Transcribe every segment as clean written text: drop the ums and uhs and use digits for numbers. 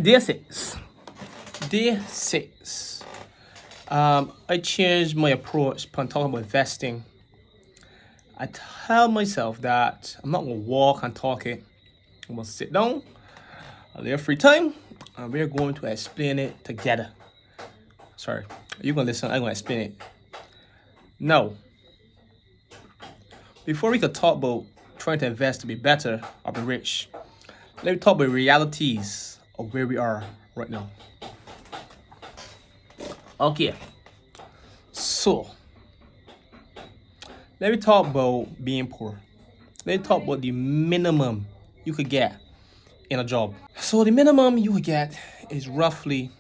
Day six. Day six. I changed my approach when talking about investing. I tell myself that I'm not gonna walk and talk it. I'm gonna sit down, a little free time, and we're going to explain it together. Sorry, you're gonna listen. I'm gonna explain it. Now, before we could talk about trying to invest to be better or be rich, let me talk about realities of where we are right now. Okay, so let me talk about being poor. Let me talk about the minimum you could get in a job. So the minimum you would get is roughly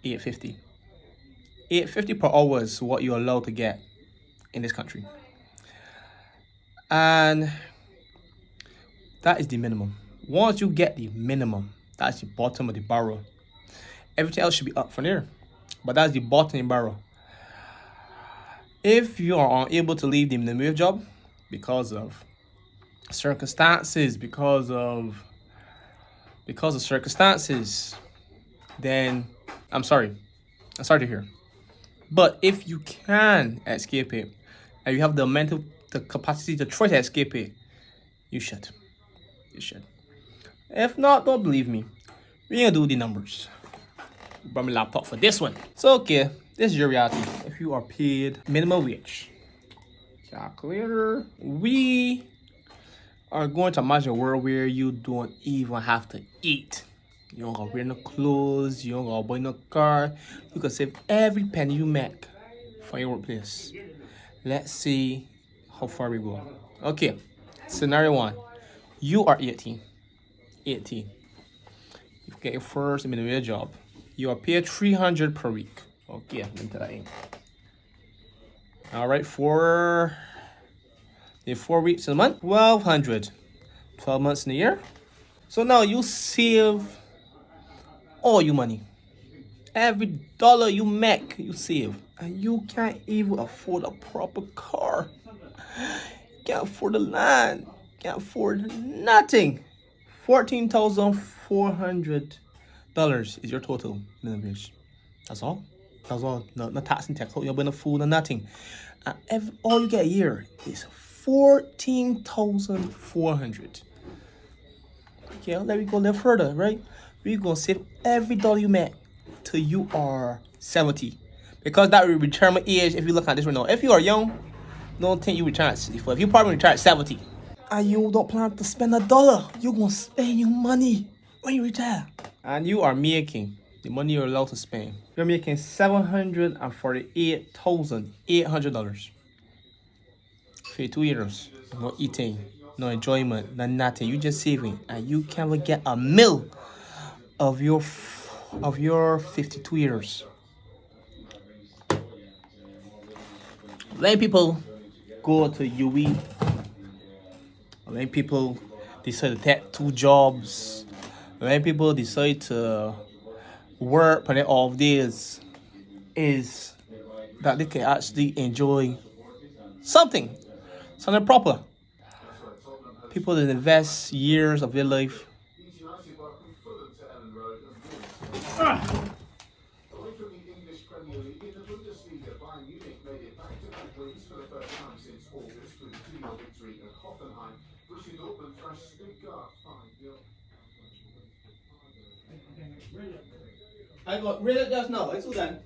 850. 850 per hour is what you're allowed to get in this country. And that is the minimum. Once you get the minimum, that's the bottom of the barrel. Everything else should be up from there. But that's the bottom of the barrel. If you are unable to leave the minimum job because of circumstances, circumstances, then I'm sorry. I'm sorry to hear. But if you can escape it and you have the capacity to try to escape it, you should. You should. If not, don't believe me. We're gonna do the numbers. Brought my laptop for this one. So okay, this is your reality. If you are paid minimum wage, calculator, we are going to imagine a world where you don't even have to eat. You don't gotta wear no clothes, you don't gotta buy no car. You can save every penny you make from your workplace. Let's see how far we go. Okay, scenario one. You are 18. 18. You get your first minimum wage job. You are paid 300 per week. Okay, into that in. All right, in 4 weeks in a month, 1,200. 12 months in a year. So now you save all your money. Every dollar you make, you save. And you can't even afford a proper car. You can't afford the land. You can't afford nothing. $14,400 is your total minimum wage. That's all. That's all. No tax and tax. You're buying the food and nothing. All you get a year is 14,400. Okay, let me go a little further, right? We're gonna save every dollar you make till you are 70. Because that will determine age if you look at this right now. If you are young, don't think you retire at 64. If you probably retire at 70. And you don't plan to spend a dollar, you're gonna spend your money when you retire. And you are making the money you're allowed to spend. You're making $748,800. 2 years. No eating, no enjoyment, no nothing. You just saving, and you can get a meal of your 52 years. Many people go to UE. Many people decide to take 2 jobs. Many people decide to work on their off days. Is that they can actually enjoy something proper. People that invest years of their life. I got read it just now. It's all done.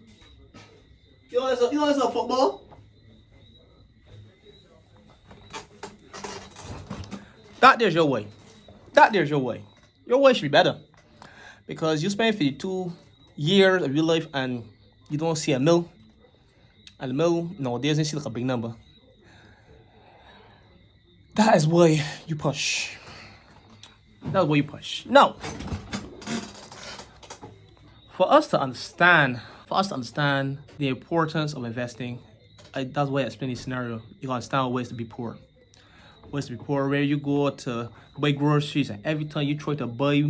You know it's a football? That there's your way. That there's your way. Your way should be better. Because you spend 52 years of your life and you don't see a mill. And the mill nowadays doesn't seem like a big number. That is why you push. That's why you push. Now, for us to understand the importance of investing, that's why I explain this scenario. You understand ways to be poor. Ways to be poor, where you go to buy groceries, and every time you try to buy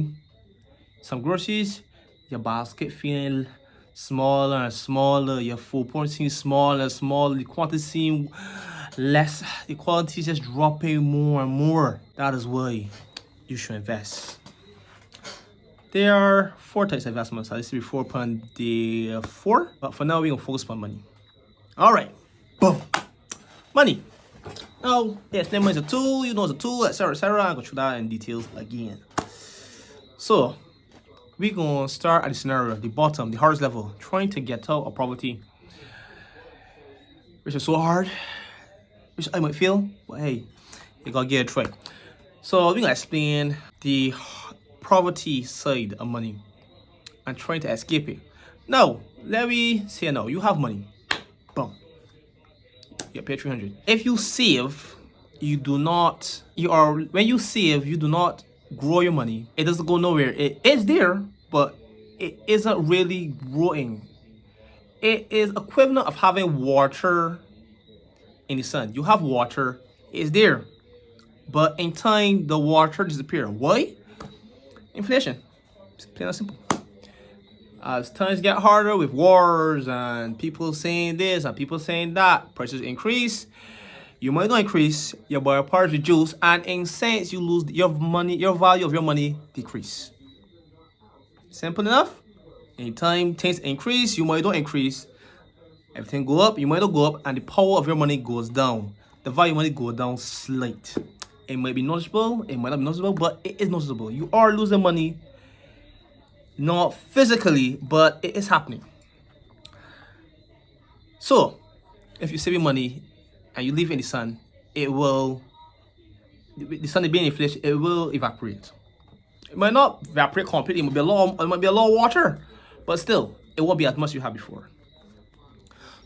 some groceries, your basket feeling smaller and smaller, your food portion seems smaller and smaller, the quantity seems less, the quality is just dropping more and more. That is why you should invest. There are 4 types of investments. I used to be 4.4, but for now we're gonna focus on money. All right, boom, money. Now, yes, name is a tool. You know it's a tool, etc., etc. I'll go through that in details again. So we're gonna start at the scenario, the bottom, the hardest level, trying to get out of poverty, which is so hard, which I might feel, but hey, you gotta get it right. So we're gonna explain the poverty side of money and trying to escape it. Now, let me say no. You have money. Boom. You pay 300. If you save, you do not. When you save, you do not grow your money. It doesn't go nowhere. It is there, but it isn't really growing. It is equivalent of having water in the sun. You have water. It's there, but in time the water disappears. Why? Inflation. It's plain and simple. As times get harder with wars and people saying this and people saying that, prices increase. You might not increase, your buying power reduce, and in sense you lose your money, your value of your money decrease. Simple enough. Anytime things increase, you might not increase. Everything go up, you might not go up, and the power of your money goes down. The value of money goes down slight. It might be noticeable, it might not be noticeable, but it is noticeable. You are losing money, not physically, but it is happening. So, if you save your money and you leave it in the sun, the sun is being inflated, it will evaporate. It might not evaporate completely, it might be a lot of water, but still, it won't be as much you had before.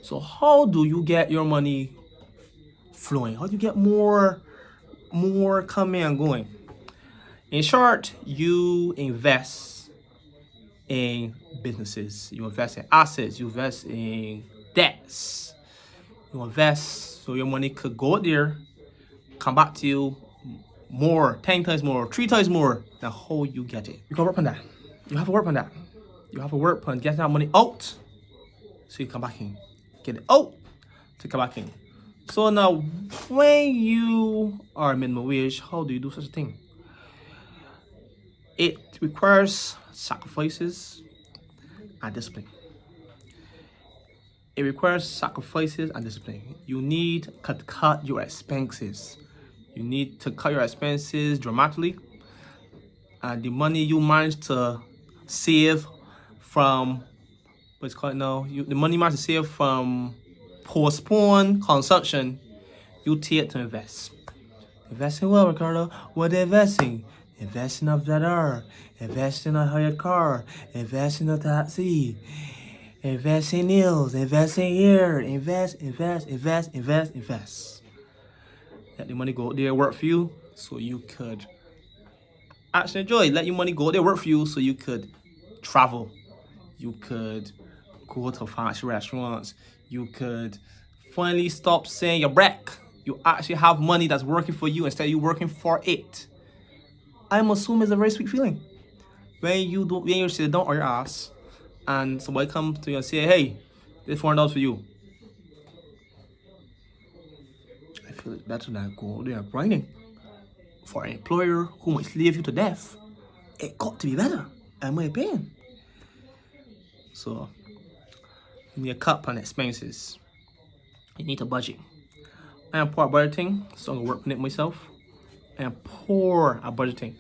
So how do you get your money flowing? How do you get more coming and going? In short, you invest in businesses, you invest in assets, you invest in debts, you invest so your money could go out there, come back to you more, 10 times more, 3 times more than how you get it. You can work on that. You have to work on that. You have to work on getting that money out so you come back in. Get it out to come back in. So now, when you are minimum wage, how do you do such a thing? It requires sacrifices and discipline. It requires sacrifices and discipline. You need to cut your expenses. You need to cut your expenses dramatically. And the money you manage to save from, what's called now, the money you manage to save from postponed consumption, you take to invest. Investing well, Ricardo. What investing? Investing in a better, invest in a higher car, invest in a taxi, invest in meals, invest in here, invest. Let the money go out there work for you so you could actually enjoy. Let your money go out there work for you so you could travel. You could go to fancy restaurants. You could finally stop saying you're broke. You actually have money that's working for you instead of you working for it. I'm assuming it's a very sweet feeling. When you sit down on your ass and somebody comes to you and say, hey, this $400 for you. I feel it's better than go there grinding for an employer who might slave you to death. It got to be better, in my opinion. So, you need a cut on expenses. You need a budget. I am poor at budgeting, so I'm gonna work on it myself. I am poor at budgeting,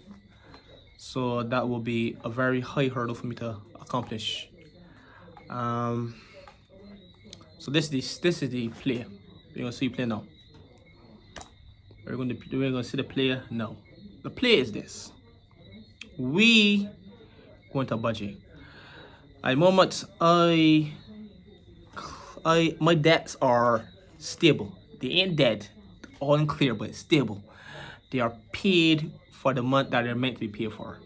so that will be a very high hurdle for me to accomplish. So this is the play. We're gonna see play now. We're gonna see the player now. The play is this. We going to budget. At the moment, my debts are stable. They ain't dead, all unclear, but it's stable. They are paid for the month that they're meant to be paid for.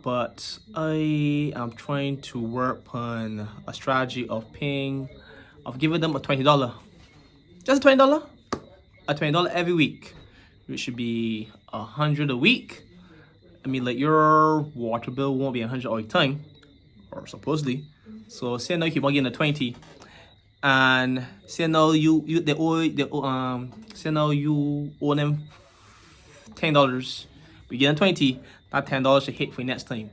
But I am trying to work on a strategy of giving them a $20. Just $20? A $20 every week, which should be $100 a week. I mean, like, your water bill won't be $100 all the time, or supposedly. So say now you keep on getting a 20, and say now you owe them $10, We get 20, that $10 should hit for you next time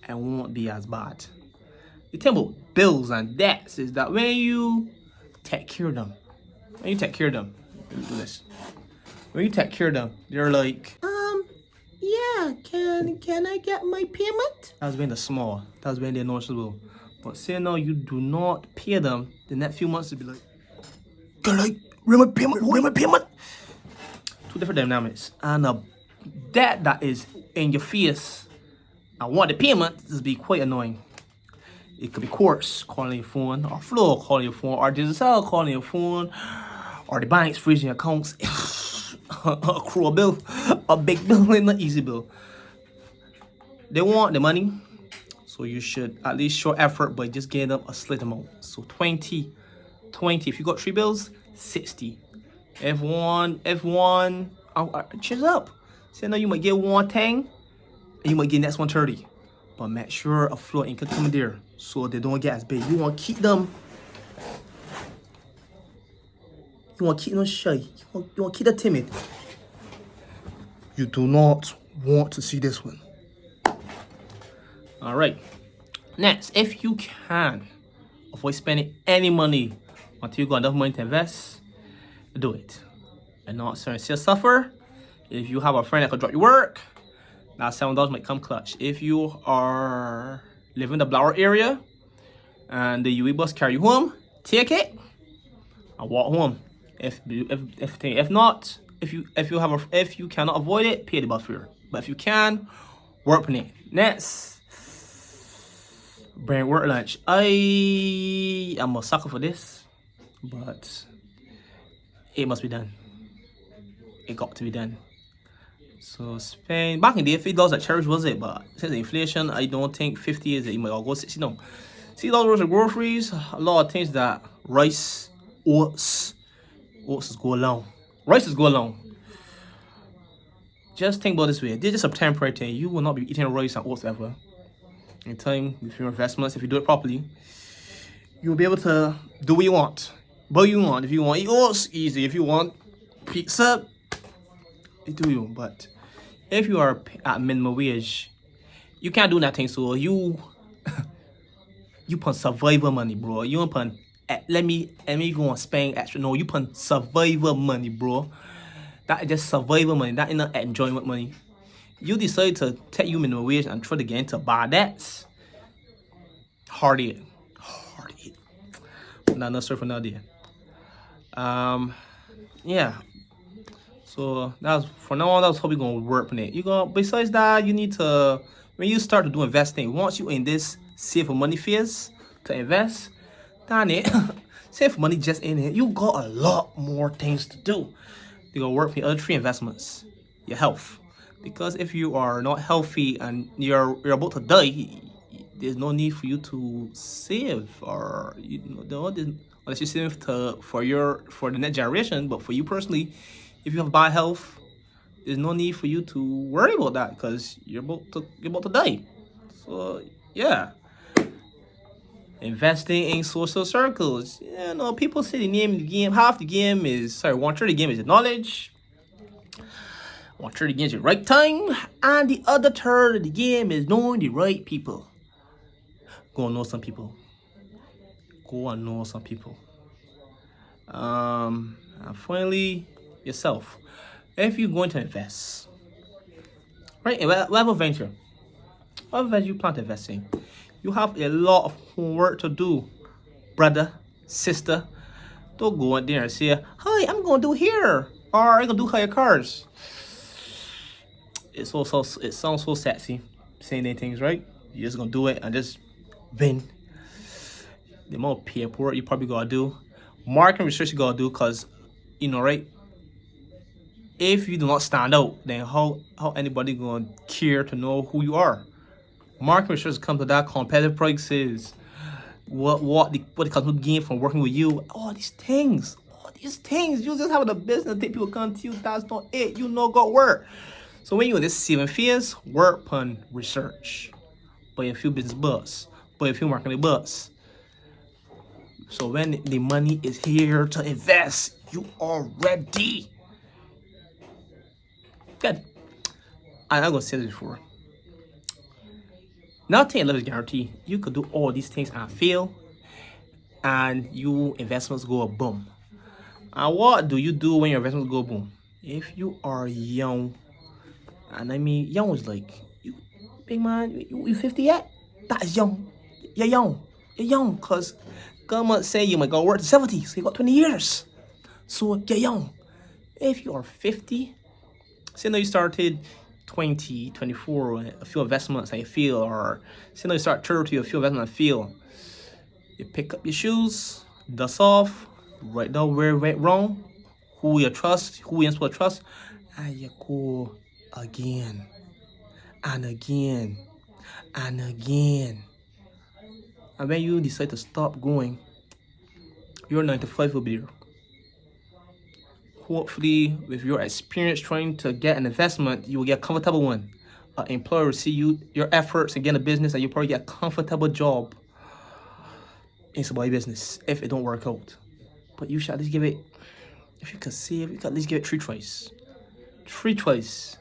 and won't be as bad. The thing about bills and debts is that when you take care of them, let me do this. When you take care of them, they're like, yeah, can I get my payment? That's when they're small. That's when they're noticeable. But say now you do not pay them, the next few months will be like, can I where my payment? Where my payment? Two different dynamics. And a debt that is in your face and want the payment is be quite annoying. It could be Quartz calling your phone, or Flow calling your phone, or Digicel calling your phone, or the bank's freezing your accounts. A cruel bill, a big bill, and an easy bill. They want the money, so you should at least show effort by just getting them a slight amount. So 20. If you got 3 bills, 60. If one, change it up. Say now you might get one 10, and you might get next one 30. But make sure a flow income coming there so they don't get as big. You want to keep them. You want to keep them shy. You want to keep them timid. You do not want to see this one. All right. Next, if you can avoid spending any money until you got enough money to invest, do it. And not see yourself suffer. If you have a friend that could drop your work, that $7 might come clutch. If you are living in the Blower area and the UE bus carry you home, take it and walk home. If not, if you cannot avoid it, pay the bus fare. But if you can, work on it. Next, bring work lunch. I am a sucker for this, but it must be done. It got to be done. So spend back in the day, $50 at church was it, but since inflation, I don't think 50 is it. You might all go 60 now. $60 worth of groceries, a lot of things that rice, oats is go along. Rice is go along. Just think about this way. This is just a temporary thing. You will not be eating rice and oats ever. In time, with your investments, if you do it properly, you'll be able to do what you want. But you want. If you want eat oats, easy. If you want pizza, it do you. But if you are at minimum wage, you can't do nothing. So you put survival money, bro. You don't put let me go and spend extra. No, you put survival money, bro. That is just survival money. That is not enjoyment money. You decide to take you minimum wage and try to get into bad debts. Hard it. Not necessary for another day. Yeah. So that's for now on. That's how we gonna work on it. You gonna besides that, you need to when you start to do investing. Once you in this save for money phase to invest, damn it, save for money just in it. You got a lot more things to do. You gonna work with other 3 investments. Your health, because if you are not healthy and you're about to die, there's no need for you to save, or unless you save for the next generation. But for you personally, if you have bad health, there's no need for you to worry about that because you're about to die. So yeah, investing in social circles. You know, people say the name of the game. Half the game is 1/3 of the game is knowledge. 1/3 of the game is the right time, and the other third of the game is knowing the right people. Go and know some people. And finally, yourself. If you're going to invest, right, whatever venture you plan to invest in, you have a lot of homework to do, brother, sister. Don't go in there and say, "Hi, I'm going to do here," or "I'm going to do hire cars." It sounds so sexy saying these things, right? You're just gonna do it and just win. The amount of paperwork you probably gotta do, marketing research you gotta do, cause you know, right? If you do not stand out, then how anybody gonna care to know who you are? Marketing research comes to that, competitive prices, what the customer gain from working with you, all these things. You just have a business that people come to you. That's not it. You know, got work. So when you're in this saving phase, work on research. Buy a few business books. Buy a few marketing books. So when the money is here to invest, you are ready. Good. I'm not gonna say this before. Nothing in life is guaranteed. You could do all these things and fail, and your investments go boom. And what do you do when your investments go boom? If you are young, and I mean young is like you, big man, you 50 yet? That is young. You're young. You're young, cause government say you might go work to 70, so you got 20 years. So you're young. If you are 50, say now you started 20, 24, a few investments and you feel, or say now you start 30, a few investments and feel, you pick up your shoes, dust off, write down where it went wrong, who you trust, who you're supposed to trust, and you go again and again and again. And when you decide to stop going, your 9 to 5 will be there. Hopefully, with your experience trying to get an investment, you will get a comfortable one. An employer will see your efforts in getting a business, and you probably get a comfortable job in somebody's business if it don't work out. But you should at least give it, if you can save, you can at least give it 3 tries. 3 tries.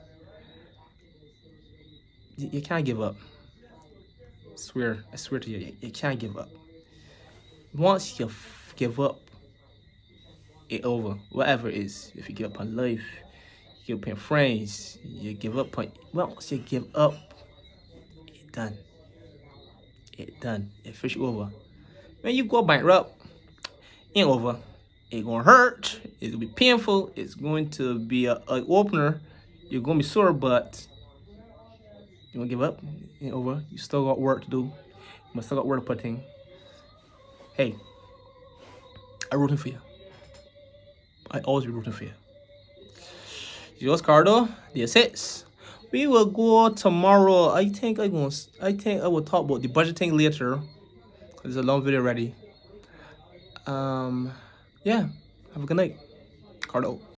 You can't give up. I swear to you, you can't give up. Once you give up, it over. Whatever it is, if you give up on life, you give up on friends, you give up on. Once you give up, it done. It done. It fish over. When you go bankrupt, ain't over. It's gonna hurt. It's gonna be painful. It's going to be a opener. You're gonna be sore, but you won't give up. Ain't over. You still got work to do. You must still got work to put in. Hey, I'm rooting for you. I always be rooting for you. Yours, Cardo. This is. We will go tomorrow. I think I will talk about the budgeting later. There's a long video already. Yeah. Have a good night. Cardo.